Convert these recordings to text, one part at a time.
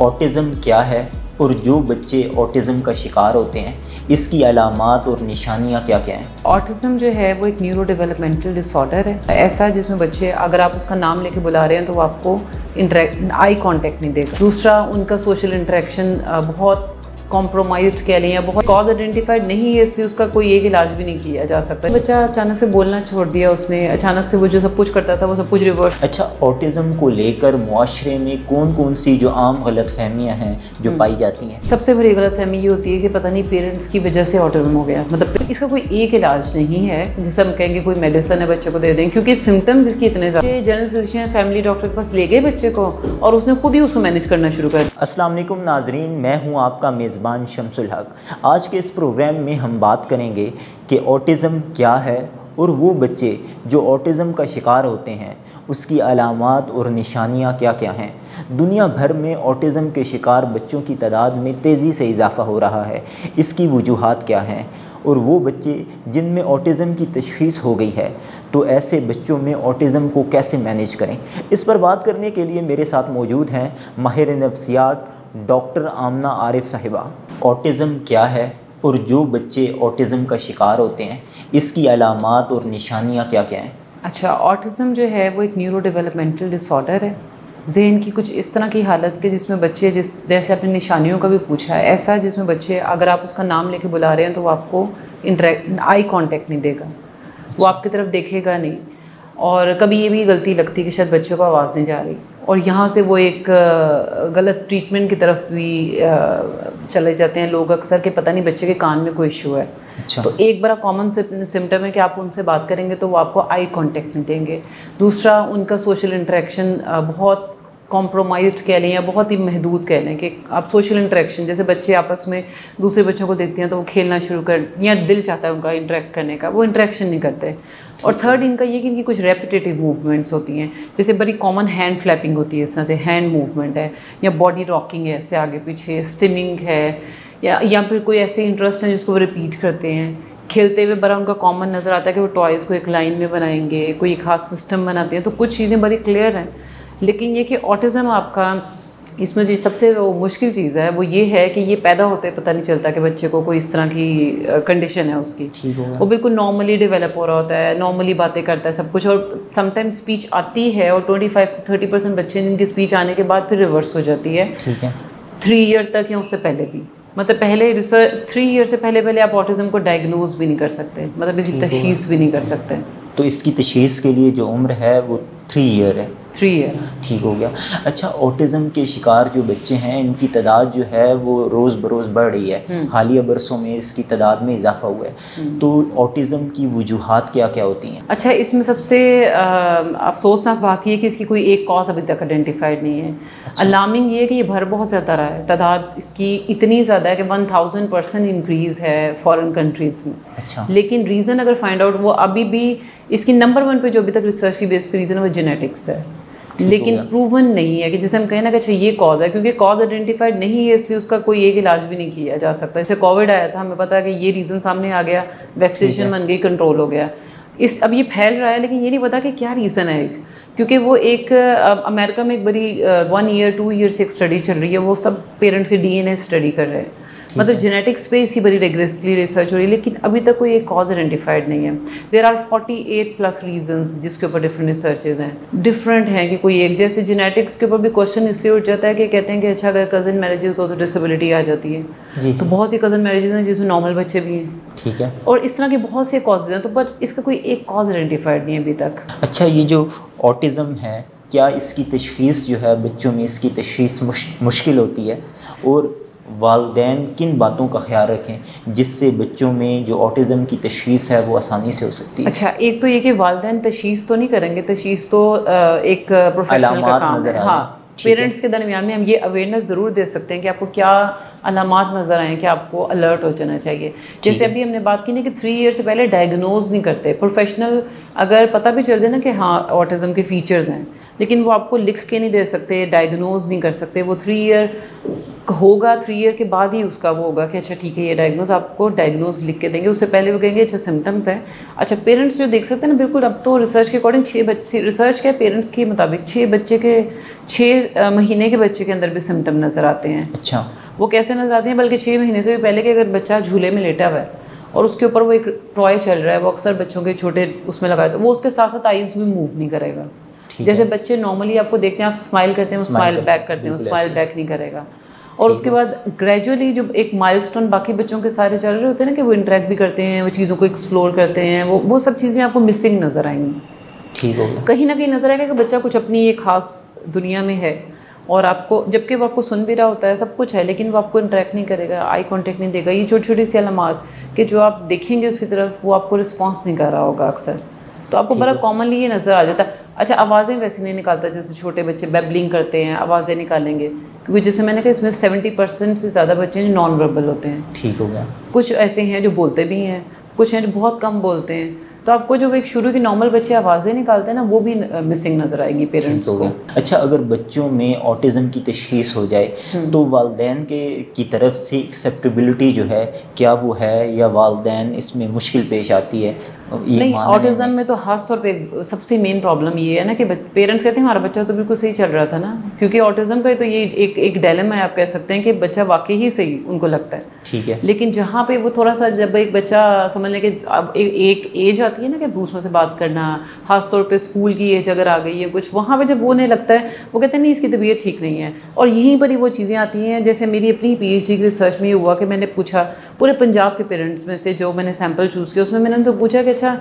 Autism क्या है और जो बच्चे ऑटिज़म का शिकार होते हैं इसकी अलामात और निशानियाँ क्या क्या हैं? ऑटिज़म जो है वो एक न्यूरो डेवलपमेंटल डिसऑर्डर है, ऐसा जिसमें बच्चे अगर आप उसका नाम लेके बुला रहे हैं तो वो आपको आई कांटेक्ट नहीं देगा। दूसरा, उनका सोशल इंटरेक्शन बहुत कॉम्प्रोमाइज्ड कह लें या बहुत कॉज आइडेंटिफाइड नहीं है, इसलिए उसका कोई एक इलाज भी नहीं किया जा सकता। बच्चा अचानक से बोलना छोड़ दिया उसने, अचानक से वो जो सब कुछ करता था वो सब कुछ रिवर्स। अच्छा, ऑटिज़म को लेकर मुआशरे में कौन कौन सी जो आम गलतफहमियाँ हैं जो पाई जाती हैं? सबसे बड़ी गलतफहमी ये होती है कि पता नहीं पेरेंट्स की वजह से ऑटिज़म हो गया, मतलब इसका कोई एक इलाज नहीं है जिसे हम कहेंगे कोई मेडिसिन है बच्चे को दे दें, क्योंकि सिम्टम्स इसके इतने ज़्यादा। जनरल फिजिशियन फैमिली डॉक्टर के पास ले गए बच्चे को और उसने खुद ही उसको मैनेज करना शुरू कर दिया। अस्सलाम वालेकुम नाजरीन, मैं हूं आपका मेज़बान शमसुल हक। आज के इस प्रोग्राम में हम बात करेंगे कि ऑटिज़म क्या है और वो बच्चे जो ऑटिज़म का शिकार होते हैं उसकी अलामात और निशानियां क्या क्या हैं। दुनिया भर में ऑटिज़म के शिकार बच्चों की तादाद में तेज़ी से इजाफ़ा हो रहा है, इसकी वजूहात क्या हैं और वो बच्चे जिनमें ऑटिज़म की तशख़ीस हो गई है तो ऐसे बच्चों में ऑटिज़म को कैसे मैनेज करें। इस पर बात करने के लिए मेरे साथ मौजूद हैं माहिर नफ्सियात डॉक्टर आमना आरिफ साहिबा। ऑटिज़म क्या है और जो बच्चे ऑटिज़म का शिकार होते हैं इसकी अलामात और निशानियाँ क्या क्या हैं? अच्छा, ऑटिज़म जो है वो एक न्यूरो डेवलपमेंटल डिसऑर्डर है, जहन की कुछ इस तरह की हालत के जिसमें बच्चे जैसे आपने निशानियों का भी पूछा है, ऐसा जिसमें बच्चे अगर आप उसका नाम लेके बुला रहे हैं तो वो आपको आई कांटेक्ट नहीं देगा, वो आपकी तरफ देखेगा नहीं। और कभी ये भी गलती लगती है कि शायद बच्चे को आवाज़ नहीं जा रही और यहाँ से वो एक गलत ट्रीटमेंट की तरफ भी चले जाते हैं लोग अक्सर कि पता नहीं बच्चे के कान में कोई इशू है। अच्छा। तो एक बड़ा कॉमन सिम्टम है कि आप उनसे बात करेंगे तो वो आपको आई कांटेक्ट नहीं देंगे। दूसरा, उनका सोशल इंटरेक्शन बहुत कॉम्प्रोमाइज्ड कह लें या बहुत ही महदूद कह लें कि आप सोशल इंटरेक्शन जैसे बच्चे आपस में दूसरे बच्चों को देखते हैं तो वो खेलना शुरू कर या दिल चाहता है उनका इंटरेक्ट करने का, वो इंटरेक्शन नहीं करते। और थर्ड इनका ये कि इनकी कुछ रेपिटेटिव मूवमेंट्स होती हैं, जैसे बड़ी कॉमन हैंड फ्लैपिंग होती है, इस तरह से हैंड मूवमेंट है या बॉडी रॉकिंग है, ऐसे आगे पीछे स्टिमिंग है या फिर कोई ऐसे इंटरेस्ट हैं जिसको वो रिपीट करते हैं। खेलते हुए बड़ा उनका कॉमन नज़र आता है कि वो टॉयज़ को एक लाइन में बनाएंगे, कोई खास सिस्टम बनाते हैं, तो कुछ चीज़ें बड़ी क्लियर हैं। लेकिन ये कि ऑटिज़म आपका इसमें जो सबसे वो मुश्किल चीज़ है वो ये है कि ये पैदा होते पता नहीं चलता कि बच्चे को कोई इस तरह की कंडीशन है उसकी। ठीक होगा। वो बिल्कुल नॉर्मली डेवलप हो रहा होता है, नॉर्मली बातें करता है सब कुछ, और समटाइम्स स्पीच आती है और 25 से 30% बच्चे जिनकी स्पीच आने के बाद फिर रिवर्स हो जाती है। ठीक है। 3 ईयर तक या उससे पहले भी, मतलब पहले रिसर्च 3 ईयर से पहले आप ऑटिज़म को डायग्नोज भी नहीं कर सकते, मतलब इसकी तशख़ीस भी नहीं कर सकते। तो इसकी तशख़ीस के लिए जो उम्र है वो 3 ईयर है। 3 ईयर। ठीक हो गया। अच्छा, ऑटिज़म के शिकार जो बच्चे हैं इनकी तादाद जो है वो रोज़ बरोज़ बढ़ रही है, हालिया बरसों में इसकी तादाद में इजाफा हुआ है। तो ऑटिज़म की वजूहात क्या क्या होती हैं? अच्छा, इसमें सबसे अफसोसनाक बात ये है कि इसकी कोई एक कॉज अभी तक आइडेंटिफाइड नहीं है। अच्छा। अलार्मिंग ये है कि ये भर बहुत ज़्यादा रहा है, तादाद इसकी इतनी ज़्यादा है कि 1000% इंक्रीज़ है फॉरेन कंट्रीज़ में। अच्छा। लेकिन रीज़न अगर फाइंड आउट, वो अभी भी इसकी नंबर 1 पे जो अभी तक रिसर्च की बेस पे रीज़न है वो जेनेटिक्स है, लेकिन प्रूवन नहीं है कि जैसे हम कहें ना कि अच्छा ये कॉज है, क्योंकि कॉज आइडेंटिफाइड नहीं है इसलिए उसका कोई एक इलाज भी नहीं किया जा सकता। जैसे कोविड आया था, हमें पता है कि ये रीज़न सामने आ गया, वैक्सीनेशन बन गई, कंट्रोल हो गया। अब ये फैल रहा है लेकिन ये नहीं पता कि क्या रीज़न है, क्योंकि वो एक अमेरिका में एक बड़ी 1 ईयर 2 ईयर से एक स्टडी चल रही है, वो सब पेरेंट्स के DNA स्टडी कर रहे हैं, मतलब जेनेटिक्स पे इसी बड़ी रेगुलरली रिसर्च हो रही है, लेकिन अभी तक कोई एक कॉज आइडेंटिफाइड नहीं है। देयर आर 48+ रीजंस जिसके ऊपर डिफरेंट रिसर्चेज हैं, डिफरेंट हैं कि कोई एक, जैसे जेनेटिक्स के ऊपर भी क्वेश्चन इसलिए उठ जाता है कि कहते हैं कि अच्छा अगर कज़न मैरिजेस हो तो डिसेबिलिटी आ जाती है जी। तो बहुत सी कज़न मैरिजेस हैं जिसमें नॉर्मल बच्चे भी हैं। ठीक है। और इस तरह के बहुत से कॉजेज हैं, तो बट इसका कोई एक कॉज आइडेंटिफाइड नहीं है अभी तक। अच्छा, ये जो ऑटिज़म है क्या इसकी तशख़ीस जो है बच्चों में इसकी तशख़ीस मुश्किल होती है, और वालिदैन किन बातों का ख्याल रखें जिससे बच्चों में जो ऑटिज़म की तशख़ीस है वो आसानी से हो सकती है? अच्छा, एक तो ये कि वालिदैन तशख़ीस तो नहीं करेंगे, तशख़ीस तो एक प्रोफेशनल का काम है। हाँ, पेरेंट्स के दरमियान में हम ये अवेयरनेस ज़रूर दे सकते हैं कि आपको क्या अलामात नज़र आएँ कि आपको अलर्ट हो जाना चाहिए। जैसे अभी हमने बात की ना कि 3 ईयर से पहले डायग्नोज नहीं करते। प्रोफेशनल अगर पता भी चल जाए ना कि हाँ ऑटिज़म के फीचर्स हैं, लेकिन वो आपको लिख के नहीं दे सकते, डायग्नोज नहीं कर सकते। वो 3 ईयर होगा 3 ईयर के बाद ही उसका वो होगा कि अच्छा ठीक है ये डायग्नोज, आपको डायग्नोज लिख के देंगे। उससे पहले वो कहेंगे अच्छा सिम्टम्स हैं। अच्छा पेरेंट्स जो देख सकते हैं ना, बिल्कुल अब तो रिसर्च के अकॉर्डिंग 6 बच्चे, रिसर्च के पेरेंट्स के मुताबिक 6 महीने के बच्चे के अंदर भी सिम्टम नज़र आते हैं। अच्छा, वो कैसे नज़र आते हैं? बल्कि 6 महीने से भी पहले कि अगर बच्चा झूले में लेटा हुआ है और उसके ऊपर वो एक टॉय चल रहा है, वो अक्सर बच्चों के छोटे उसमें लगाए, तो वो उसके साथ साथ आइज़ भी मूव नहीं करेगा। जैसे बच्चे नॉर्मली आपको देखते हैं, आप स्माइल करते हैं वो स्माइल बैक करते हैं, वो स्माइल बैक नहीं करेगा। और उसके बाद ग्रेजुअली जो एक माइलस्टोन बाकी बच्चों के सारे चल रहे होते हैं ना, कि वो इंटरेक्ट भी करते हैं, वो चीज़ों को एक्सप्लोर करते हैं, वो सब चीज़ें आपको मिसिंग नज़र आएंगी। ठीक होगा। कहीं ना कहीं नज़र आएगा कि बच्चा कुछ अपनी एक ख़ास दुनिया में है, और आपको, जबकि वो आपको सुन भी रहा होता है, सब कुछ है, लेकिन वो आपको इंटरेक्ट नहीं करेगा, आई कांटेक्ट नहीं देगा। ये छोटी छोटी सी अलामात कि जो आप देखेंगे उसकी तरफ, वो आपको रिस्पॉन्स नहीं कर रहा होगा अक्सर, तो आपको बड़ा कॉमनली ये नज़र आ जाता है। अच्छा आवाज़ें वैसे नहीं निकालता, जैसे छोटे बच्चे बैबलिंग करते हैं, आवाज़ें निकालेंगे, क्योंकि जैसे मैंने कहा इसमें 70% से ज़्यादा बच्चे नॉन वर्बल होते हैं। ठीक हो गया। कुछ ऐसे हैं जो बोलते भी हैं, कुछ हैं जो बहुत कम बोलते हैं, तो आपको जो एक शुरू की नॉर्मल बच्चे आवाज़ें निकालते हैं ना, वो भी मिसिंग नज़र आएगी पेरेंट्स को। अच्छा, अगर बच्चों में ऑटिज़म की तशख़ीस हो जाए तो वालिदैन की तरफ से एक्सेप्टेबिलिटी जो है, क्या वो है, या वालिदैन इसमें मुश्किल पेश आती है? नहीं, ऑटिज़म में तो ख़ास तौर पे सबसे मेन प्रॉब्लम ये है ना कि पेरेंट्स कहते हैं हमारा बच्चा तो बिल्कुल सही चल रहा था ना, क्योंकि ऑटिज़म का तो ये एक डायलेमा है, आप कह सकते हैं कि बच्चा वाकई ही सही उनको लगता है। ठीक है। लेकिन जहाँ पे वो थोड़ा सा, जब एक बच्चा समझ लें कि अब एक एज आती है ना कि दूसरों से बात करना, ख़ास तौर पे स्कूल की एज अगर आ गई है कुछ, वहाँ पे जब वो नहीं लगता है, वो कहते हैं नहीं इसकी तबीयत ठीक नहीं है, और यहीं पर ही वो चीज़ें आती हैं। जैसे मेरी अपनी PhD की रिसर्च में ये हुआ कि मैंने पूछा पूरे पंजाब के पेरेंट्स में से, जो मैंने सैम्पल चूज़ किया, उसमें मैंने उनसे पूछा कि अच्छा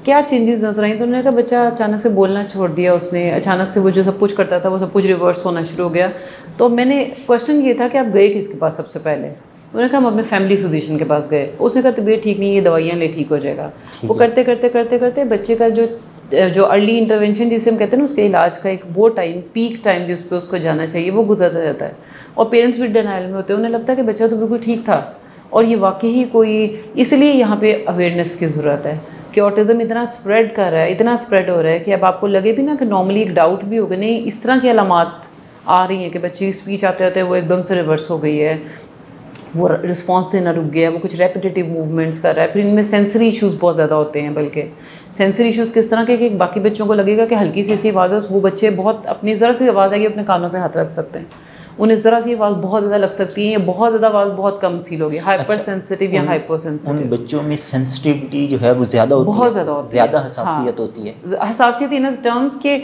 क्या चेंजेस नजर आई, तो उन्होंने कहा बच्चा अचानक से बोलना छोड़ दिया उसने, अचानक से वो जो सब कुछ करता था वो सब कुछ रिवर्स होना शुरू हो गया। तो मैंने क्वेश्चन ये था कि आप गए किसके पास सबसे पहले? उन्होंने कहा हम अपने फैमिली फिजिशियन के पास गए। उसने कहा तबीयत ठीक नहीं है, दवाइयाँ ले ठीक हो जाएगा। वो करते करते करते करते बच्चे का जो अर्ली इंटरवेंशन जिसे हम कहते हैं ना, उसके इलाज का एक वो टाइम, पीक टाइम जिस पे उसको जाना चाहिए, वो गुजरता जाता है, और पेरेंट्स भी डिनाइल में होते हैं। उन्हें लगता है कि बच्चा तो बिल्कुल ठीक था, और ये वाकई ही कोई, इसलिए यहाँ पे अवेयरनेस की ज़रूरत है कि ऑटिज़म इतना स्प्रेड कर रहा है, इतना स्प्रेड हो रहा है कि अब आपको लगे भी ना कि नॉर्मली एक डाउट भी होगा, नहीं इस तरह की अलामात आ रही हैं कि बच्चे की स्पीच आते आते वो एकदम से रिवर्स हो गई है, वो रिस्पांस देना रुक गया, वो कुछ रेपिटेटिव मूवमेंट्स कर रहा है। फिर इनमें सेंसरी इश्यूज़ बहुत ज़्यादा होते हैं, बल्कि सेंसरी इश्यूज़ किस तरह के कि बाकी बच्चों को लगेगा कि हल्की सी ऐसी आवाज़ है, वो बच्चे बहुत अपनी ज़रा सी आवाज़ आएगी अपने कानों पे हाथ रख सकते हैं, उन्हें ज़रा सी आवाज़ बहुत ज़्यादा लग सकती है, या बहुत ज़्यादा आवाज़ बहुत कम फील होगी, हाइपर सेंसिटिव या हाइपो सेंसिटिव। उन बच्चों में सेंसिटिविटी जो है वो ज़्यादा होती है, बहुत ज़्यादा होती है, ज़्यादा हसासियत होती है। हसासियत इन टर्म्स के,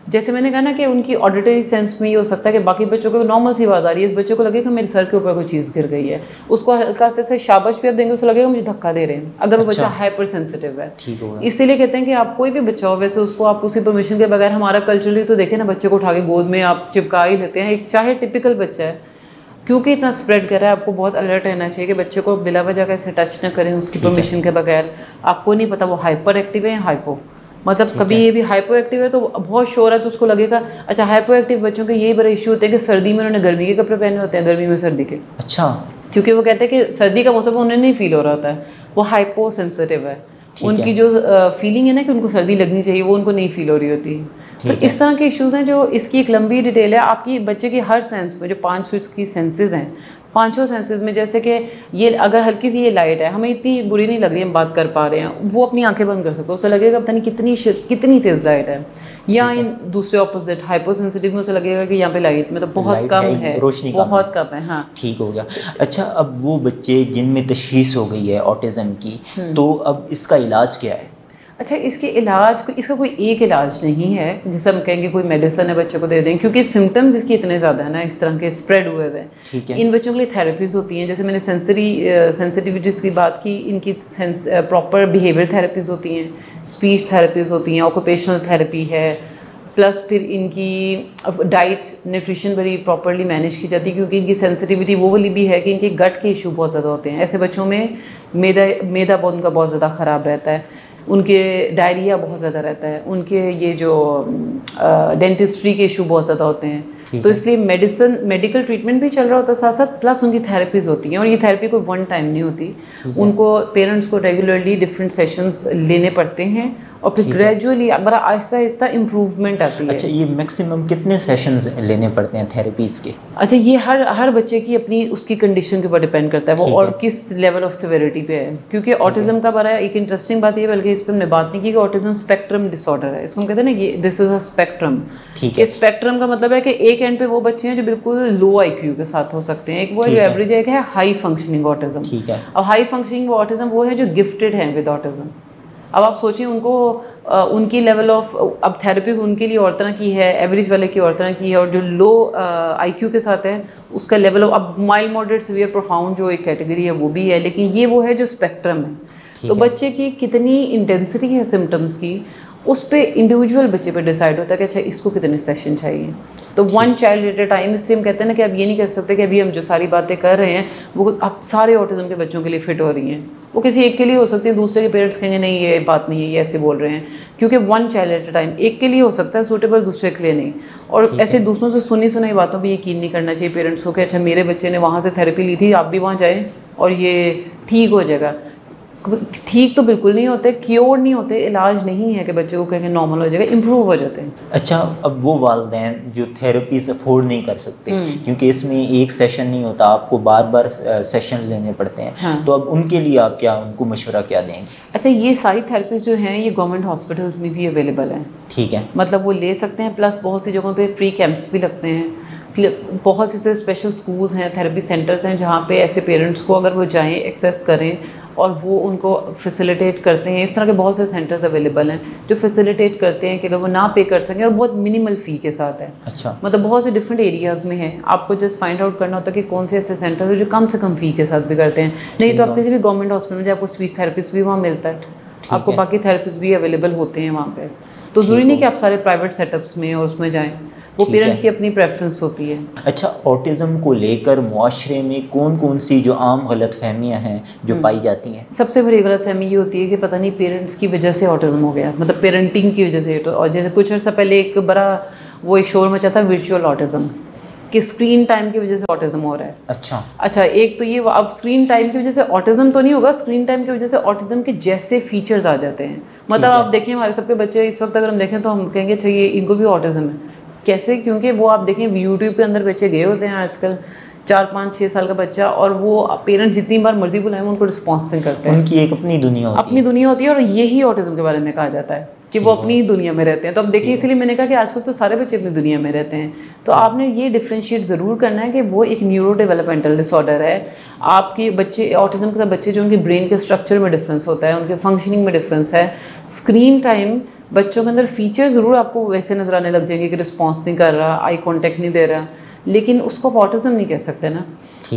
जैसे मैंने कहा ना कि उनकी ऑडिटरी सेंस में ये हो सकता है कि बाकी बच्चों को नॉर्मल सी आवाज़ आ रही है, इस बच्चे को लगे कि मेरे सर के ऊपर कोई चीज़ गिर गई है, उसको हल्का से शाबाश भी आप देंगे, उसे लगेगा मुझे धक्का दे रहे हैं, अगर वो बच्चा हाइपर सेंसिटिव है। इसीलिए कहते हैं कि आप कोई भी बच्चा हो, वैसे उसको आप उसी परमिशन के बगैर, हमारा कल्चरली तो देखें ना, बच्चे को उठा के गोद में आप चिपका ही लेते हैं, एक चाहे टिपिकल बच्चा है, क्योंकि इतना स्प्रेड कर रहा है, आपको बहुत अलर्ट रहना चाहिए कि बच्चे को बिला वजह कैसे टच ना करें उसकी परमिशन के बगैर। आपको नहीं पता वो हाइपर एक्टिव है या हाइपो, मतलब कभी ये भी हाइपो एक्टिव है तो बहुत शोर है, तो उसको लगेगा अच्छा। हाइपो एक्टिव बच्चों के यही बड़ा इशू होते हैं कि सर्दी में उन्होंने गर्मी के कपड़े पहने होते हैं, गर्मी में सर्दी के। अच्छा, क्योंकि वो कहते हैं कि सर्दी का मौसम उन्हें नहीं फील हो रहा होता है, वो हाइपो सेंसिटिव है, उनकी जो फीलिंग है ना कि उनको सर्दी लगनी चाहिए, वो उनको नहीं फील हो रही होती। तो इस तरह के इश्यूज़ हैं, जो इसकी एक लंबी डिटेल है। आपकी बच्चे की हर सेंस में जो 5 की सेंसेस हैं, 5 सेंसेस में, जैसे कि ये अगर हल्की सी ये लाइट है, हमें इतनी बुरी नहीं लग रही, हम बात कर पा रहे हैं, वो अपनी आंखें बंद कर सकते हो, उसे लगेगा पता नहीं कितनी तेज़ लाइट है। या इन दूसरे ऑपोजिट हाइपो सेंसिटिव में उसे लगेगा कि यहाँ पे लाइट मतलब बहुत कम है, रोशनी बहुत कम है। हाँ, ठीक हो गया। अच्छा, अब वो बच्चे जिनमें तशख़ीस हो गई है ऑटिज़म की, तो अब इसका इलाज क्या है? अच्छा, इसके इलाज, इसका कोई एक इलाज नहीं है जिसे हम कहेंगे कोई मेडिसिन है बच्चे को दे दें, क्योंकि सिम्टम्स इसके इतने ज़्यादा है ना, इस तरह के स्प्रेड हुए हुए हैं। इन बच्चों के लिए थेरेपीज़ होती हैं, जैसे मैंने सेंसरी सेंसिटिविटीज़ की बात की, इनकी प्रॉपर बिहेवियर थेरेपीज़ होती हैं, स्पीच थेरेपीज़ होती हैं, ऑक्यूपेशनल थेरेपी है, प्लस फिर इनकी डाइट न्यूट्रिशन बड़ी प्रॉपरली मैनेज की जाती है, क्योंकि इनकी सेंसिटिविटी वो वाली भी है कि इनके गट के इशू बहुत ज़्यादा होते हैं। ऐसे बच्चों में मैदा उनका बहुत ज़्यादा ख़राब रहता है, उनके डायरिया बहुत ज़्यादा रहता है, उनके ये जो डेंटिस्ट्री के इशू बहुत ज़्यादा होते हैं, तो इसलिए मेडिकल ट्रीटमेंट भी चल रहा होता है साथ साथ, प्लस उनकी थेरेपीज होती हैं। और ये थेरेपी कोई वन टाइम नहीं होती, उनको पेरेंट्स को रेगुलरली डिफरेंट सेशंस लेने पड़ते हैं और फिर ग्रेजुअली बड़ा आहिस्ता आहिस्ता इम्प्रूवमेंट आती है। अच्छा, ये मैक्सिमम कितने सेशंस लेने पड़ते हैं थेरेपीज़ के? अच्छा, ये हर बच्चे की अपनी उसकी कंडीशन के ऊपर डिपेंड करता है वो और किस लेवल ऑफ सिविरिटी पे है। क्योंकि ऑटिज्म का बड़ा एक इंटरेस्टिंग बात ये, बल्कि इस पर हमने बात नहीं की, कि ऑटिज्म स्पेक्ट्रम डिसऑर्डर है। इसको हम कहते हैं ना, ये दिस इज अ स्पेक्ट्रम। इस स्पेक्ट्रम का मतलब है कि एक एंड पे वो बच्चे हैं जो बिल्कुल लो आईक्यू के साथ हो सकते हैं, एक वो जो एवरेज है, एक है हाई फंक्शनिंग ऑटिज्म। ठीक है। अब हाई फंक्शनिंग ऑटिज्म वो है जो गिफ्टेड है विद ऑटिज्म। अब आप सोचिए उनको उनकी लेवल ऑफ, अब थेरेपीज उनके लिए और तरह की है, एवरेज वाले की और तरह की है, और जो लो आईक्यू के साथ है उसका लेवल ऑफ, अब माइल्ड मॉडरेट सीवियर प्रोफाउंड जो एक कैटेगरी है वो भी है, लेकिन ये वो है जो स्पेक्ट्रम है। तो बच्चे की कितनी इंटेंसिटी है सिम्टम्स की, उस पे इंडिविजुअल बच्चे पे डिसाइड होता है कि अच्छा इसको कितने सेशन चाहिए। तो one child at a time, इसलिए हम कहते हैं ना कि अब ये नहीं कह सकते कि अभी हम जो सारी बातें कर रहे हैं वो अब सारे ऑटिज्म के बच्चों के लिए फिट हो रही हैं। वो किसी एक के लिए हो सकती है, दूसरे के पेरेंट्स कहेंगे नहीं ये बात नहीं है, ये ऐसे बोल रहे हैं, क्योंकि one child at a time, एक के लिए हो सकता है सूटेबल, दूसरे के लिए नहीं। और ऐसे दूसरों से सुनी सुनाई बातों पर यकीन नहीं करना चाहिए पेरेंट्स को कि अच्छा मेरे बच्चे ने वहाँ से थेरेपी ली थी, आप भी वहाँ जाएँ और ये ठीक हो जाएगा। ठीक तो बिल्कुल नहीं होते, क्योर नहीं होते, इलाज नहीं है कि बच्चे को कहेंगे नॉर्मल हो जाएगा, इंप्रूव हो जाते हैं। अच्छा, अब वो वालिदैन जो थेरेपीज अफोर्ड नहीं कर सकते क्योंकि इसमें एक सेशन नहीं होता, आपको बार बार सेशन लेने पड़ते हैं। हाँ। तो अब उनके लिए आप क्या उनको मशवरा क्या देंगे? अच्छा, ये सारी थेरेपीज जो हैं ये गवर्नमेंट हॉस्पिटल्स में भी अवेलेबल हैं। ठीक है, मतलब वो ले सकते हैं, प्लस बहुत सी जगहों पे फ्री कैंप्स भी लगते हैं। बहुत से स्पेशल स्कूल्स हैं, थेरेपी सेंटर्स हैं, जहाँ पे ऐसे पेरेंट्स को अगर वो जाएं, एक्सेस करें और वो उनको फैसिलिटेट करते हैं। इस तरह के बहुत से सेंटर्स अवेलेबल हैं जो फैसिलिटेट करते हैं कि अगर वो ना पे कर सकें, और बहुत मिनिमल फ़ी के साथ है। अच्छा, मतलब बहुत से डिफरेंट एरियाज़ में है, आपको जस्ट फाइंड आउट करना होता है कि कौन से ऐसे सेंटर है जो कम से कम फ़ी के साथ भी करते हैं। नहीं तो आप किसी भी गवर्नमेंट हॉस्पिटल में जाए, आपको स्पीच थेरेपिस्ट भी वहाँ मिलता है, आपको बाकी थेरेपिस्ट भी अवेलेबल होते हैं वहाँ पर। तो ज़रूरी नहीं कि आप सारे प्राइवेट सेटअप्स में और उसमें जाएँ, वो पेरेंट्स की अपनी प्रेफरेंस होती है। अच्छा, ऑटिज़म को लेकर मुआशरे में कौन कौन सी जो आम गलतफहमियां हैं जो पाई जाती हैं? सबसे बड़ी गलतफहमी ये होती है कि पता नहीं पेरेंट्स की वजह से ऑटिज़म हो गया, मतलब पेरेंटिंग की वजह से। और जैसे कुछ अर्सा पहले एक बड़ा वो एक शोर मचा था वर्चुअल ऑटिज़म, कि स्क्रीन टाइम की वजह से ऑटिज़म हो रहा है। अच्छा, एक तो ये, अब स्क्रीन टाइम की वजह से ऑटिज़म तो नहीं होगा, स्क्रीन टाइम की वजह से ऑटिज़म के जैसे फीचर्स आ जाते हैं। मतलब आप देखिए हमारे सबके बच्चे इस वक्त अगर हम देखें तो हम कहेंगे अच्छा ये इनको भी ऑटिज़म है। कैसे? क्योंकि वो आप देखें यूट्यूब पे अंदर बच्चे गए होते हैं आजकल, 4, 5, 6 साल का बच्चा, और वो पेरेंट्स जितनी बार मर्जी बुलाएं वो उनको रिस्पॉन्स नहीं करते हैं। उनकी एक अपनी दुनिया होती है, अपनी दुनिया होती है, और यही ऑटिज़म के बारे में कहा जाता है कि वो अपनी दुनिया में रहते हैं। तो अब देखिए, इसलिए मैंने कहा कि आजकल तो सारे बच्चे अपनी दुनिया में रहते हैं। तो आपने ये डिफ्रेंशिएट ज़रूर करना है कि वो एक न्यूरो डेवलपमेंटल डिसऑर्डर है। आपके बच्चे ऑटिज़म के साथ बच्चे जो उनके ब्रेन के स्ट्रक्चर में डिफरेंस होता है, उनके फंक्शनिंग में डिफरेंस है। स्क्रीन टाइम बच्चों के अंदर फीचर ज़रूर आपको वैसे नज़र आने लग जाएंगे कि रिस्पॉन्स नहीं कर रहा, आई कॉन्टेक्ट नहीं दे रहा, लेकिन उसको आप ऑटिज़म नहीं कह सकते ना।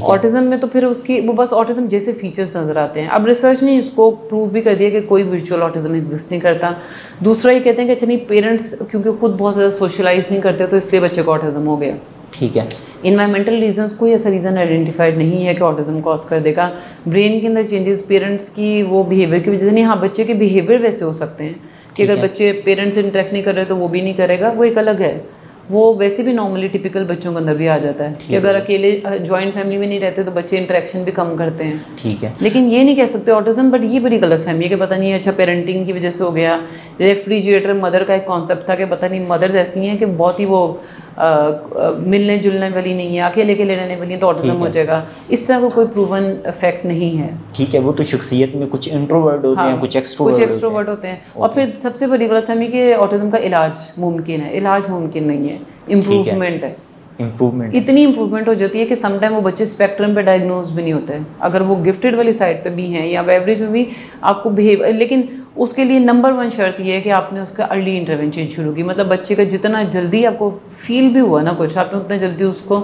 ऑटिज़म में तो फिर उसकी वो बस ऑटिज़म जैसे फीचर्स नज़र आते हैं। अब रिसर्च ने इसको प्रूव भी कर दिया कि कोई वर्चुअल ऑटिज़म एग्जिस्ट नहीं करता। दूसरा ये कहते हैं कि अच्छा नहीं, पेरेंट्स क्योंकि खुद बहुत ज़्यादा सोशलाइज नहीं करते तो इसलिए बच्चे को ऑटिज़म हो गया। ठीक है, इन्वायरमेंटल रीजंस, कोई ऐसा रीज़न आइडेंटिफाइड नहीं है कि ऑटिज़म कॉज कर देगा। ब्रेन के अंदर चेंजेस पेरेंट्स की वो बिहेवियर की वजह से नहीं, हाँ बच्चे के बिहेवियर वैसे हो सकते हैं कि अगर बच्चे पेरेंट्स से इंटरेक्ट नहीं कर रहे तो वो भी नहीं करेगा, वो एक अलग है। वो वैसे भी नॉर्मली टिपिकल बच्चों के अंदर भी आ जाता है कि अगर अकेले जॉइंट फैमिली में नहीं रहते तो बच्चे इंटरेक्शन भी कम करते हैं। ठीक है, लेकिन ये नहीं कह सकते ऑटिज़म, बट ये बड़ी गलत फहमी है कि पता नहीं अच्छा पेरेंटिंग की वजह से हो गया। रेफ्रिजरेटर मदर का एक कॉन्सेप्ट था कि पता नहीं मदर्स ऐसी हैं कि बहुत ही वो मिलने जुलने वाली नहीं है, अकेले के रहने वाली है तो ऑटिज़म हो जाएगा। इस तरह का कोई प्रूवन इफेक्ट नहीं है। ठीक है, वो तो शख्सियत में कुछ इंट्रोवर्ट होते हैं, कुछ एक्सट्रोवर्ट होते हैं। और फिर सबसे बड़ी गलतफहमी कि ऑटिज़म का इलाज मुमकिन है, इलाज मुमकिन नहीं है, इम्प्रूवमेंट है। इम्प्रूवमेंट इतनी इम्प्रूवमेंट हो जाती है कि समटाइम वो बच्चे स्पेक्ट्रम पे डायग्नोज भी नहीं होते हैं, अगर वो गिफ्टेड वाली साइड पे भी हैं या एवरेज में भी आपको बिहेव। लेकिन उसके लिए नंबर 1 शर्त ये है कि आपने उसका अर्ली इंटरवेंशन शुरू की, मतलब बच्चे का जितना जल्दी आपको फील भी हुआ ना कुछ, आपने उतना जल्दी उसको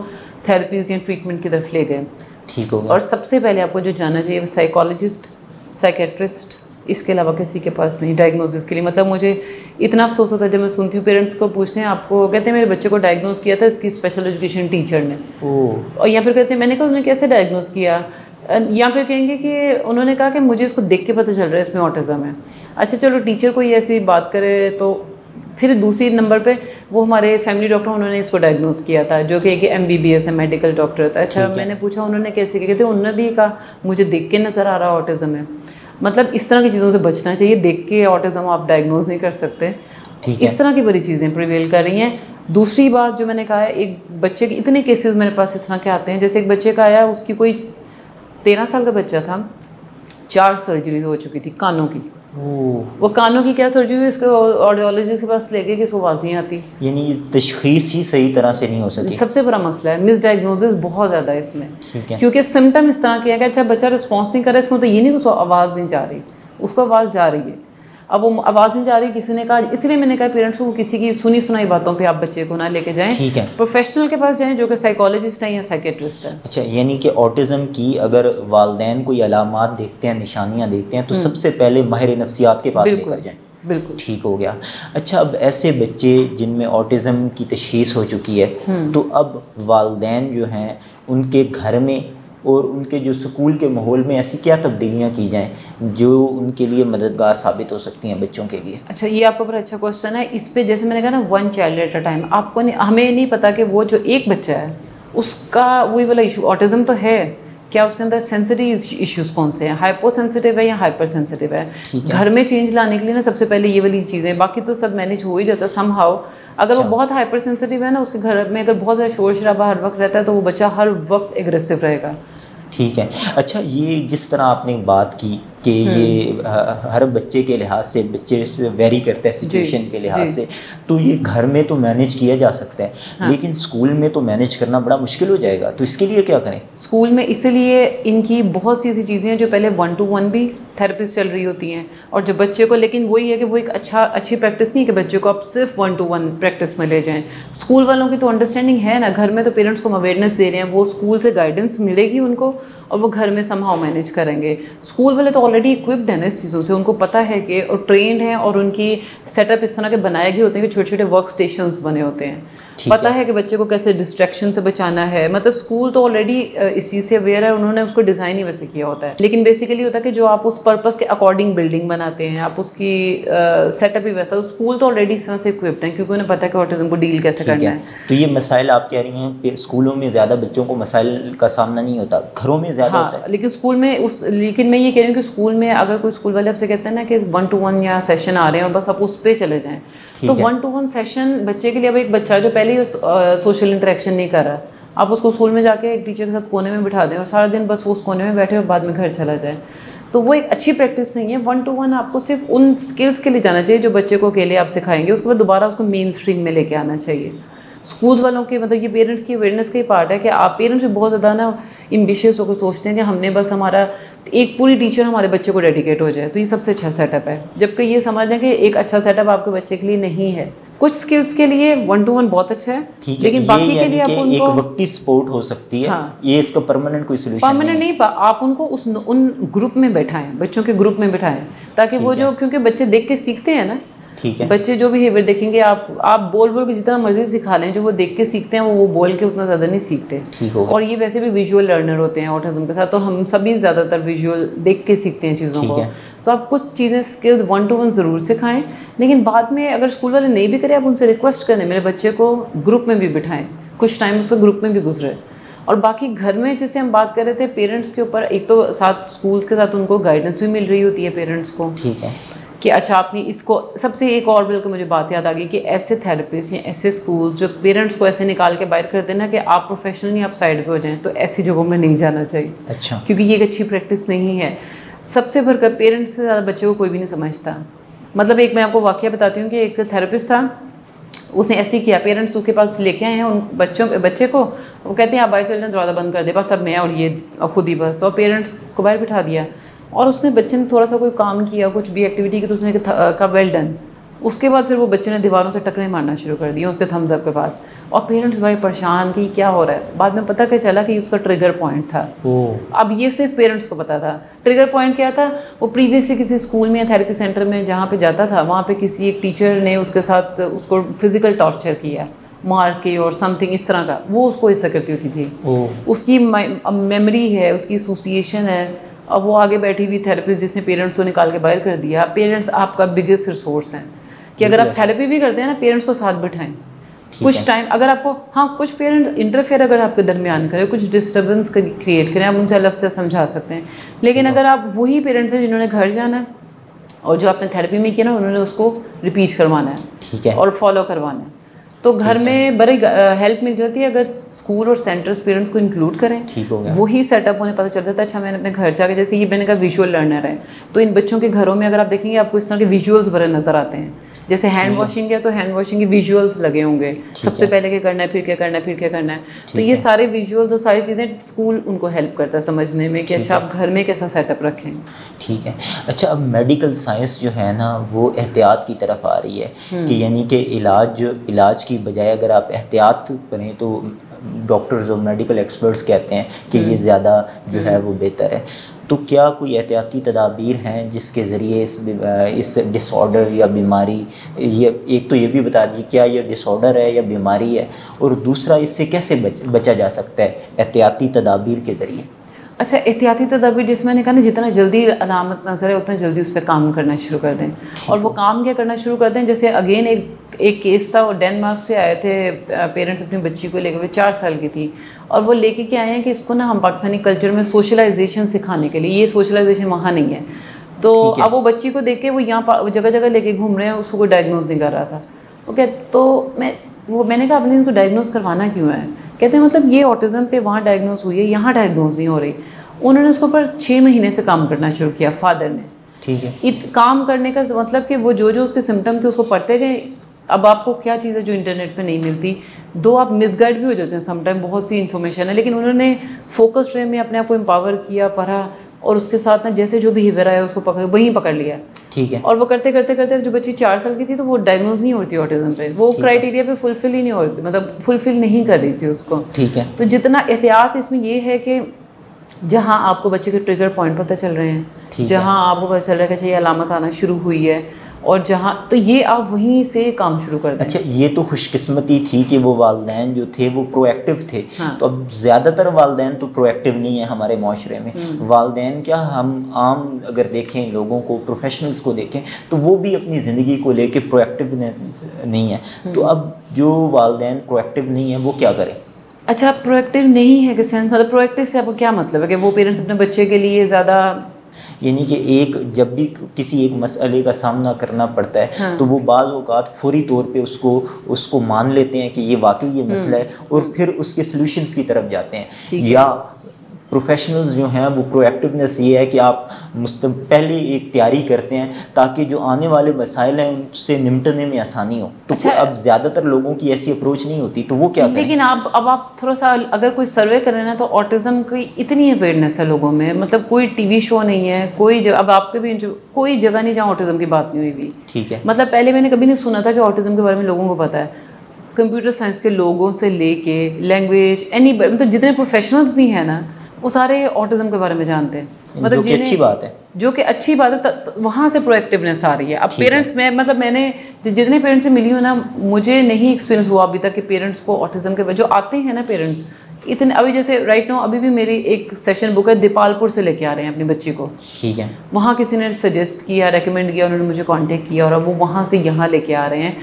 थेरेपीज या ट्रीटमेंट की तरफ ले गए, ठीक होगा। और सबसे पहले आपको जो जाना चाहिए वो साइकोलॉजिस्ट, साइकेट्रिस्ट, इसके अलावा किसी के पास नहीं डायग्नोसिस के लिए। मतलब मुझे इतना अफसोस होता है जब मैं सुनती हूँ पेरेंट्स को पूछते हैं आपको, कहते हैं मेरे बच्चे को डायग्नोस किया था इसकी स्पेशल एजुकेशन टीचर ने, और या फिर कहते हैं मैंने कहा उसने कैसे डायग्नोस किया, या फिर कहेंगे कि उन्होंने कहा कि मुझे इसको देख के पता चल रहा है इसमें ऑटिज़म है। अच्छा चलो टीचर कोई ऐसी बात करे तो फिर दूसरी नंबर पे वो हमारे फैमिली डॉक्टर, उन्होंने इसको डायग्नोज किया था, जो कि एक MBBS है, मेडिकल डॉक्टर था। अच्छा, मैंने पूछा उन्होंने कैसे किया, कहते उन्होंने भी कहा मुझे देख के नज़र आ रहा ऑटिज़म है। मतलब इस तरह की चीज़ों से बचना चाहिए, देख के ऑटिज़म आप डायग्नोज नहीं कर सकते। इस तरह की बड़ी चीज़ें प्रिवेल कर रही हैं। दूसरी बात जो मैंने कहा है, एक बच्चे के इतने केसेस मेरे पास इस तरह के आते हैं, जैसे एक बच्चे का आया, उसकी कोई 13 साल का बच्चा था, 4 सर्जरी हो चुकी थी कानों की। वो कानों की क्या सर्जरी हुई, इसके ऑडियोलॉजिस्ट के पास ले गए कि इसको आवाज़ नहीं आती, यानी तशखीस ही सही तरह से नहीं हो सकी। सबसे बड़ा मसला है, मिसडायग्नोसिस बहुत ज़्यादा है इसमें। ठीक है। क्योंकि सिम्टम इस तरह के हैं कि अच्छा बच्चा रिस्पॉन्स नहीं कर रहा है, इसको तो ये नहीं कि उसको आवाज़ नहीं जा रही, उसको आवाज़ जा रही है। अब वो आवाज़ नहीं जा रही, किसी ने कहा, इसलिए मैंने कहा पेरेंट्स को किसी की सुनी सुनाई बातों पे आप बच्चे को ना लेके जाएं। ठीक है। प्रोफेशनल के पास जाएं, जो कि साइकोलॉजिस्ट है या साइकेट्रिस्ट है। अच्छा, यानी कि ऑटिज़म की अगर वालिदैन कोई अलामात देखते हैं, निशानियां देखते हैं, तो सबसे पहले माहिर नफ्सियात के पास लेकर जाएं। बिल्कुल ठीक हो गया। अच्छा, अब ऐसे बच्चे जिनमें ऑटिज़म की तशख़ीस हो चुकी है, तो अब वालिदैन जो हैं उनके घर में और उनके जो स्कूल के माहौल में ऐसी क्या तब्दीलियाँ की जाएं जो उनके लिए मददगार साबित हो सकती हैं बच्चों के लिए? अच्छा, ये आपका बड़ा अच्छा क्वेश्चन है। इस पे जैसे मैंने कहा ना, 1 चाइल्ड एट अ टाइम, आपको नहीं, हमें नहीं पता कि वो जो एक बच्चा है उसका वही वाला इशू ऑटिज़म तो है, क्या उसके अंदर सेंसिटिव इश्यूज़ कौन से हैं, हाइपो सेंसिटिव है या हाइपर सेंसिटिव है। घर में चेंज लाने के लिए ना सबसे पहले ये वाली चीज़ें, बाकी तो सब मैनेज हो ही जाता है समहाउ। अगर वो बहुत हाइपर सेंसिटिव है ना, उसके घर में अगर बहुत ज़्यादा शोर शराबा हर वक्त रहता है, तो वो बच्चा हर वक्त एग्रेसिव रहेगा। ठीक है। अच्छा, ये जिस तरह आपने बात की कि ये हर बच्चे के लिहाज से बच्चे वेरी करता है सिचुएशन के लिहाज से, तो ये घर में तो मैनेज किया जा सकता है, लेकिन स्कूल में तो मैनेज करना बड़ा मुश्किल हो जाएगा, तो इसके लिए क्या करें? स्कूल में इसलिए इनकी बहुत सी ऐसी चीज़ें हैं जो पहले 1 to 1 भी थेरेपिस्ट चल रही होती हैं, और जब बच्चे को, लेकिन वही है कि वो एक अच्छी प्रैक्टिस नहीं है कि बच्चे को आप सिर्फ 1 to 1 प्रैक्टिस में ले जाएं। स्कूल वालों की तो अंडरस्टैंडिंग है ना, घर में तो पेरेंट्स को अवेयरनेस दे रहे हैं, वो स्कूल से गाइडेंस मिलेगी उनको और वो घर में समहाउ मैनेज करेंगे। स्कूल वाले तो ऑलरेडी इक्विप्ड हैं ना इस चीज़ों से, उनको पता है कि, और ट्रेंड हैं, और उनकी सेटअप इस तरह के बनाए गए होते हैं कि छोटे छोटे वर्क स्टेशंस बने होते हैं, पता है कि बच्चे को कैसे डिस्ट्रैक्शन से बचाना है। मतलब स्कूल तो ऑलरेडी इस चीज़ से अवेयर है, उन्होंने उसको डिज़ाइन ही वैसे किया होता है। लेकिन बेसिकली होता है कि जो आप उस पर्पस के अकॉर्डिंग बिल्डिंग बनाते हैं, आप उसकी सेटअप ही वैसा, तो स्कूल तो ऑलरेडी इस तरह से इक्विप्ड हैं क्योंकि उन्हें पता है कि ऑटिज्म को डील कैसे करना है। तो ये मसाइल आप कह रही हैं स्कूलों में ज़्यादा बच्चों को मसाइल का सामना नहीं होता, घरों में ज़्यादा होता है। लेकिन स्कूल में लेकिन मैं ये कह रही हूँ कि स्कूल में अगर कोई स्कूल वाले आपसे कहते हैं ना कि 1 to 1 या सेशन आ रहे हैं और बस आप उस पर चले जाएँ, तो 1 to 1 सेशन बच्चे के लिए, अब एक बच्चा जो पहले ही सोशल इंटरेक्शन नहीं कर रहा, आप उसको स्कूल में जाके एक टीचर के साथ कोने में बिठा दें और सारा दिन बस वो उस कोने में बैठे और बाद में घर चला जाए, तो वो एक अच्छी प्रैक्टिस नहीं है। 1 to 1 आपको सिर्फ उन स्किल्स के लिए जाना चाहिए जो बच्चे को अकेले आप सिखाएंगे, उसके बाद दोबारा उसको मेन स्ट्रीम में लेके आना चाहिए। स्कूल्स वालों के मतलब ये पेरेंट्स की अवेयरनेस का ही पार्ट है कि आप पेरेंट्स भी बहुत ज़्यादा ना एम्बिशियस होकर सोचते हैं कि हमने बस हमारा एक पूरी टीचर हमारे बच्चे को डेडिकेट हो जाए तो ये सबसे अच्छा सेटअप है, जबकि ये समझ लें कि एक अच्छा सेटअप आपके बच्चे के लिए नहीं है। कुछ स्किल्स के लिए 1 to 1 बहुत अच्छा है, लेकिन बाकी के लिए आप उनको एक वक्ती सपोर्ट हो सकती है। ये इसका परमानेंट कोई सोल्यूशन परमानेंट नहीं, आप उनको उन ग्रुप में बैठाएं, बच्चों के ग्रुप में बिठाएं, ताकि वो जो, क्योंकि बच्चे देख के सीखते हैं ना, ठीक है, बच्चे जो बिहेवियर देखेंगे, आप बोल के जितना मर्जी सिखा लें, जो वो देख के सीखते हैं वो बोल के उतना ज़्यादा नहीं सीखते। और ये वैसे भी विजुअल लर्नर होते हैं ऑटिज्म के साथ, तो हम सभी ज़्यादातर विजुअल देख के सीखते हैं चीज़ों को। तो आप कुछ चीज़ें स्किल्स 1 to 1 ज़रूर सिखाएं, लेकिन बाद में अगर स्कूल वाले नहीं भी करें, आप उनसे रिक्वेस्ट करें मेरे बच्चे को ग्रुप में भी बिठाएं, कुछ टाइम उसका ग्रुप में भी गुजरे। और बाकी घर में जैसे हम बात कर रहे थे पेरेंट्स के ऊपर, एक तो साथ स्कूल्स के साथ उनको गाइडेंस भी मिल रही होती है पेरेंट्स को, ठीक है, कि अच्छा आपने इसको, सबसे एक और बिल्कुल मुझे बात याद आ गई कि ऐसे थेरेपिस्ट या ऐसे स्कूल जो पेरेंट्स को ऐसे निकाल के बाहर करते हैं ना कि आप प्रोफेशनल नहीं, आप साइड पे हो जाएं, तो ऐसी जगहों में नहीं जाना चाहिए। अच्छा, क्योंकि ये एक अच्छी प्रैक्टिस नहीं है। सबसे बढ़कर पेरेंट्स से ज़्यादा बच्चे को कोई भी नहीं समझता। मतलब एक मैं आपको वाक़या बताती हूँ कि एक थेरेपिस्ट था, उसने ऐसे ही किया, पेरेंट्स उसके पास लेके आए हैं उन बच्चे को, वो कहते हैं आप बाहर चल जाए, दरवाज़ा बंद कर दे, बस अब मैं और ये खुद ही बस, और पेरेंट्स को बाहर बिठा दिया। और उसने बच्चे ने थोड़ा सा कोई काम किया, कुछ भी एक्टिविटी की, तो उसने कहा वेल डन। उसके बाद फिर वो बच्चे ने दीवारों से टकरे मारना शुरू कर दिए उसके थम्स अप के बाद, और पेरेंट्स भाई परेशान कि क्या हो रहा है। बाद में पता क्या चला कि उसका ट्रिगर पॉइंट था। अब ये सिर्फ पेरेंट्स को पता था। ट्रिगर पॉइंट क्या था, वो प्रीवियसली किसी स्कूल में या थेरेपी सेंटर में जहाँ पे जाता था, वहाँ पे किसी एक टीचर ने उसके साथ उसको फिजिकल टॉर्चर किया, मार के और समथिंग इस तरह का, वो उसको ऐसा करती होती थी। उसकी मेमोरी है, उसकी एसोसिएशन है। अब वो आगे बैठी हुई थेरेपिस्ट जिसने पेरेंट्स को निकाल के बाहर कर दिया। पेरेंट्स आपका बिगेस्ट रिसोर्स हैं, कि अगर आप थेरेपी भी करते हैं ना, पेरेंट्स को साथ बिठाएं कुछ टाइम। अगर आपको, हाँ, कुछ पेरेंट्स इंटरफेयर अगर आपके दरमियान करें, कुछ डिस्टर्बेंस क्रिएट करें, आप उनसे अलग से समझा सकते हैं। लेकिन अगर आप वही पेरेंट्स हैं जिन्होंने घर जाना है और जो आपने थेरेपी में किया ना, उन्होंने उसको रिपीट करवाना है, ठीक है, और फॉलो करवाना है, तो घर में बड़ी हेल्प मिल जाती है अगर स्कूल और सेंटर्स पेरेंट्स को इंक्लूड करें। ठीक हो गया। वही सेटअप उन्हें पता चल जाता है। अच्छा, मैंने अपने घर जाके, जैसे ये मैंने कहा विजुअल लर्नर है, तो इन बच्चों के घरों में अगर आप देखेंगे आपको इस तरह के विजुअल्स बड़े नज़र आते हैं। जैसे हैंड वॉशिंग है तो हैंड वॉशिंग के विजुअल्स लगे होंगे, सबसे पहले क्या करना है, फिर क्या करना है, फिर क्या करना है। तो ये सारे विजुअल्स और सारी चीज़ें स्कूल उनको हेल्प करता है समझने में कि अच्छा आप घर में कैसा सेटअप रखें। ठीक है। अच्छा, अब मेडिकल साइंस जो है ना वो एहतियात की तरफ आ रही है कि यानी कि इलाज की बजाय अगर आप एहतियात करें तो डॉक्टर्स और मेडिकल एक्सपर्ट्स कहते हैं कि ये ज़्यादा जो है वो बेहतर है। तो क्या कोई एहतियाती तदाबीर हैं जिसके ज़रिए इस डिसऑर्डर या बीमारी, ये एक तो ये भी बता दीजिए क्या ये डिसऑर्डर है या बीमारी है, और दूसरा इससे कैसे बचा जा सकता है एहतियाती तदाबीर के ज़रिए? अच्छा, एहतियाती तदाबीर जिसमें मैंने कहा ना, जितना जल्दी अलामत नजर है उतना जल्दी उस पर काम करना शुरू कर दें। और वो काम क्या करना शुरू कर दें, जैसे अगेन एक केस था, और डेनमार्क से आए थे पेरेंट्स अपनी बच्ची को लेकर, 4 साल की थी, और वो लेके के आए हैं कि इसको ना हम पाकिस्तानी कल्चर में सोशलाइजेशन सिखाने के लिए, ये सोशलाइजेशन वहाँ नहीं है, तो अब वो बच्ची को देख के वो यहाँ जगह जगह लेके घूम रहे हैं, उसको कोई डायग्नोज नहीं कर रहा था। ओके, तो मैंने कहा आपने इनको डायग्नोज करवाना क्यों है? कहते हैं मतलब ये ऑटिज़म पे वहाँ डायग्नोज हुई है, यहाँ डायग्नोज नहीं हो रही। उन्होंने उसके ऊपर 6 महीने से काम करना शुरू किया, फादर ने। ठीक है। काम करने का मतलब कि वो जो उसके सिम्टम थे उसको पढ़ते गए। अब आपको क्या चीज़ है जो इंटरनेट पे नहीं मिलती, दो आप मिसगाइड भी हो जाते हैं समटाइम, बहुत सी इन्फॉर्मेशन है, लेकिन उन्होंने फोकस वे में अपने आप को एम्पावर किया, पढ़ा, और उसके साथ ना जैसे जो बिहेवियर आया उसको वहीं पकड़ लिया। ठीक है। और वो करते करते करते जो बच्ची 4 साल की थी तो वो डायग्नोज नहीं होती ऑटिज्म पे, वो क्राइटेरिया पे फुलफिल ही नहीं होती, मतलब फुलफिल नहीं कर रही थी उसको। ठीक है। तो जितना एहतियात इसमें ये है कि जहाँ आपको बच्चे के ट्रिगर पॉइंट पता चल रहे हैं, जहाँ आपको पता चल रहा है कि अच्छा ये अलामत आना शुरू हुई है, और जहाँ, तो ये आप वहीं से काम शुरू कर दें। अच्छा, ये तो खुशकिस्मती थी कि वो वालिदैन जो थे वो प्रोएक्टिव थे। हाँ। तो अब ज़्यादातर वालिदैन तो प्रोएक्टिव नहीं है हमारे माशरे में। वालिदैन क्या, हम आम अगर देखें लोगों को, प्रोफेशनल्स को देखें, तो वो भी अपनी ज़िंदगी को लेके प्रोएक्टिव नहीं है। तो अब जो वालिदैन प्रोएक्टिव नहीं है वो क्या करें? अच्छा, प्रोएक्टिव नहीं है कि सेंस, मतलब प्रोएक्टिव से आपको क्या मतलब है कि वो पेरेंट्स अपने बच्चे के लिए ज़्यादा, यानी कि जब भी किसी एक मसले का सामना करना पड़ता है, हाँ। तो वो बाज़ औक़ात फौरी तौर पे उसको मान लेते हैं कि ये वाकई ये मसला है, और फिर उसके सॉल्यूशंस की तरफ जाते हैं। या प्रोफेशनल्स जो हैं वो प्रोएक्टिवनेस ये है कि आप पहले एक तैयारी करते हैं ताकि जो आने वाले मसाइल हैं उनसे निपटने में आसानी हो। तो अच्छा, अब ज़्यादातर लोगों की ऐसी अप्रोच नहीं होती, तो वो क्या करें? लेकिन अब आप थोड़ा सा अगर कोई सर्वे करें ना, तो ऑटिज़म की इतनी अवेयरनेस है लोगों में, मतलब कोई टीवी शो नहीं है, कोई अब आपके भी कोई जगह नहीं जहाँ ऑटिज़म की बात नहीं हुई भी। ठीक है। मतलब पहले मैंने कभी नहीं सुना था कि ऑटिज़म के बारे में लोगों को पता है। कंप्यूटर साइंस के लोगों से लेके लैंग्वेज, मतलब जितने प्रोफेशनल्स भी हैं ना, वो सारे ऑटिज़म के बारे में जानते हैं, मतलब जो कि अच्छी बात है, जो कि अच्छी बात है। वहाँ से प्रोएक्टिवनेस आ रही है। अब पेरेंट्स में, मतलब मैंने जितने पेरेंट्स से मिली हूँ ना, मुझे नहीं एक्सपीरियंस हुआ अभी तक कि पेरेंट्स को ऑटिज़म के जो आते हैं ना पेरेंट्स इतने, अभी जैसे राइट नाउ अभी भी मेरी एक सेशन बुक है, दीपालपुर से लेके आ रहे हैं अपनी बच्ची को। ठीक है। वहाँ किसी ने सजेस्ट किया, रेकमेंड किया, उन्होंने मुझे कॉन्टेक्ट किया, और अब वो वहाँ से यहाँ लेके आ रहे हैं।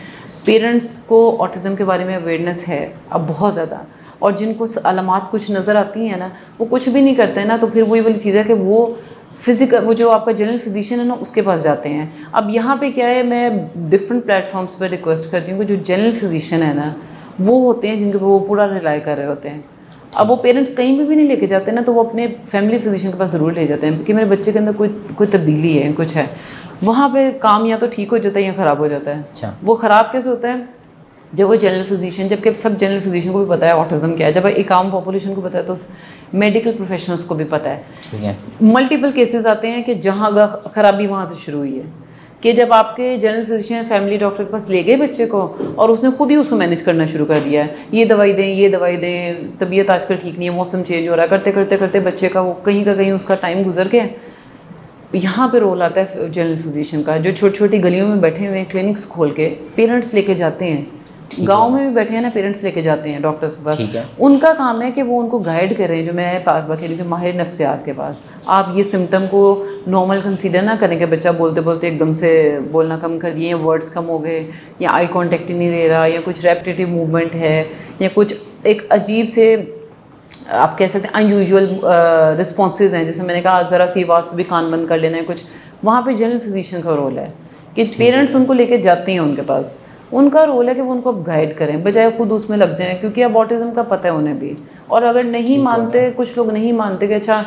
पेरेंट्स को ऑटिज़म के बारे में अवेयरनेस है अब बहुत ज़्यादा, और जिनको अलामात कुछ नज़र आती हैं ना, वो कुछ भी नहीं करते हैं ना, तो फिर वही वाली चीज़ है कि वो फिजिकल, वो जो आपका जनरल फिजिशियन है ना, उसके पास जाते हैं। अब यहाँ पे क्या है, मैं डिफरेंट प्लेटफॉर्म्स पर रिक्वेस्ट करती हूँ कि जो जनरल फिजिशियन है ना, वो होते हैं जिनके वो पूरा रिलाई कर रहे होते हैं। अब वो पेरेंट्स कहीं भी नहीं लेके जाते ना, तो वो अपने फैमिली फिजिशियन के पास ज़रूर ले जाते हैं कि मेरे बच्चे के अंदर कोई तब्दीली है, कुछ है। वहाँ पे काम या तो ठीक हो जाता है या ख़राब हो जाता है। अच्छा। वो ख़राब कैसे होता है, जब वो जनरल फिजिशियन, जबकि सब जनरल फिजिशियन को भी पता है ऑटिज़म क्या है, जब एक आम पॉपुलेशन को पता है तो मेडिकल प्रोफेशनल्स को भी पता है। ठीक है। मल्टीपल केसेस आते हैं कि जहाँ ख़राबी वहाँ से शुरू हुई है, कि जब आपके जनरल फिजिशियन फैमिली डॉक्टर के पास ले गए बच्चे को, और उसने खुद ही उसको मैनेज करना शुरू कर दिया है, ये दवाई दें, ये दवाई दें, तबीयत आजकल ठीक नहीं है, मौसम चेंज हो रहा है, करते करते करते बच्चे का वो कहीं का कहीं उसका टाइम गुजर गया। यहाँ पे रोल आता है जनरल फिजिशियन का, जो छोटी छोटी गलियों में बैठे हुए क्लिनिक्स खोल के पेरेंट्स लेके जाते हैं गांव में भी बैठे हैं ना, पेरेंट्स लेके जाते हैं डॉक्टर्स के पास, ठीक है। उनका काम है कि वो उनको गाइड करें, जो मैं बार बार कह रही हूँ कि माहिर नफ्सियात के पास। आप ये सिम्टम को नॉर्मल कंसीडर ना करें कि बच्चा बोलते बोलते एकदम से बोलना कम कर दिए, या वर्ड्स कम हो गए, या आई कॉन्टेक्ट ही नहीं दे रहा, या कुछ रेपिटेटिव मूवमेंट है, या कुछ एक अजीब से आप कह सकते हैं अनयूजुअल रिस्पॉन्सेज हैं। जैसे मैंने कहा ज़रा सी आवाज़ पे भी कान बंद कर लेना है कुछ, वहाँ पे जनरल फिजिशियन का रोल है कि पेरेंट्स उनको लेके जाते हैं उनके पास, उनका रोल है कि वो उनको अब गाइड करें बजाय खुद उसमें लग जाएं, क्योंकि अब ऑटिज़म का पता है उन्हें भी। और अगर नहीं मानते, कुछ लोग नहीं मानते कि अच्छा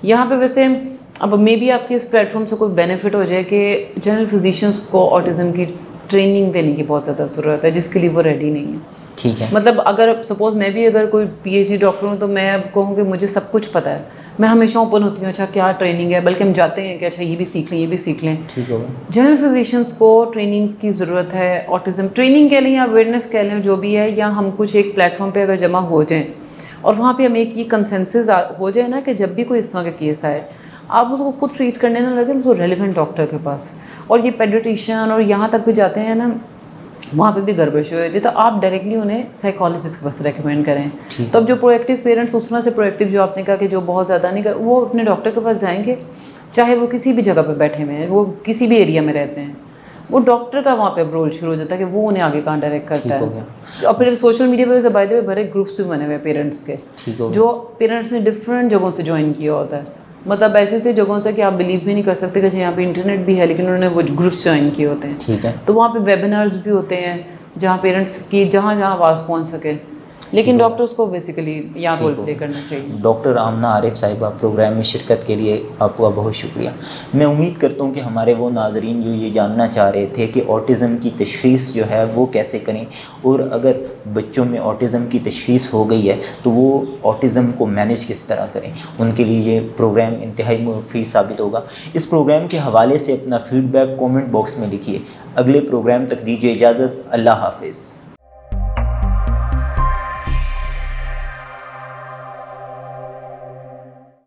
यहाँ पे वैसे अब मे बी आपके इस प्लेटफॉर्म से कोई बेनिफिट हो जाए कि जनरल फिजिशियंस को ऑटिज़म की ट्रेनिंग देने की बहुत ज़्यादा ज़रूरत है, जिसके लिए वो रेडी नहीं है। ठीक है। मतलब अगर सपोज़ मैं भी अगर कोई PhD डॉक्टर हूँ तो मैं अब कहूँ कि मुझे सब कुछ पता है, मैं हमेशा ओपन होती हूँ अच्छा क्या ट्रेनिंग है, बल्कि हम जाते हैं कि अच्छा ये भी सीख लें, ये भी सीख लें। ठीक होगा। जनरल फिजिशियंस को ट्रेनिंग्स की ज़रूरत है, ऑटिज़म ट्रेनिंग कह लें या अवेयरनेस कह लें, जो भी है, या हम कुछ एक प्लेटफॉर्म पे अगर जमा हो जाएं और वहाँ पे हम एक ये कंसेंसस हो जाए ना कि जब भी कोई इस तरह का केस आए, आप उसको खुद ट्रीट करने ना लगे, उसको रेलिवेंट डॉक्टर के पास, और ये पेडिट्रिशियन और यहाँ तक भी जाते हैं ना, वहाँ पे भी गड़बड़ शुरू होती है, तो आप डायरेक्टली उन्हें साइकोलॉजिस्ट के पास रेकमेंड करें। तो अब जो प्रोएक्टिव पेरेंट्स, उस तरह से प्रोएक्टिव जो आपने कहा कि जो बहुत ज़्यादा नहीं कर, वो अपने डॉक्टर के पास जाएंगे, चाहे वो किसी भी जगह पे बैठे हुए हैं, वो किसी भी एरिया में रहते हैं, वो डॉक्टर का वहाँ पे रोल शुरू हो जाता है कि वो उन्हें आगे कहाँ डायरेक्ट करता है। और फिर सोशल मीडिया पे बाय द वे बड़े ग्रुप्स भी बने हुए हैं पेरेंट्स के, जो पेरेंट्स ने डिफरेंट जगहों से ज्वाइन किया होता है, मतलब ऐसे ऐसे जगहों से कि आप बिलीव भी नहीं कर सकते कि यहाँ पे इंटरनेट भी है, लेकिन उन्होंने वो ग्रुप्स ज्वाइन किए होते हैं। ठीक है। तो वहाँ पे वेबिनार्स भी होते हैं जहाँ पेरेंट्स की जहाँ आवाज़ पहुँच सके, लेकिन डॉक्टर्स को बेसिकली यहाँ रोल प्ले करना चाहिए। डॉक्टर आमना आरिफ साहिबा, प्रोग्राम में शिरकत के लिए आपका बहुत शुक्रिया। मैं उम्मीद करता हूँ कि हमारे वो नाज़रीन जो ये जानना चाह रहे थे कि ऑटिज़म की तशख़ीस जो है वो कैसे करें, और अगर बच्चों में ऑटिज़म की तशख़ीस हो गई है तो वो ऑटिज़म को मैनेज किस तरह करें, उनके लिए ये प्रोग्राम इंतहाई मुफीद साबित होगा। इस प्रोग्राम के हवाले से अपना फ़ीडबैक कमेंट बॉक्स में लिखिए। अगले प्रोग्राम तक दीजिए इजाज़त। अल्लाह हाफ़िज़।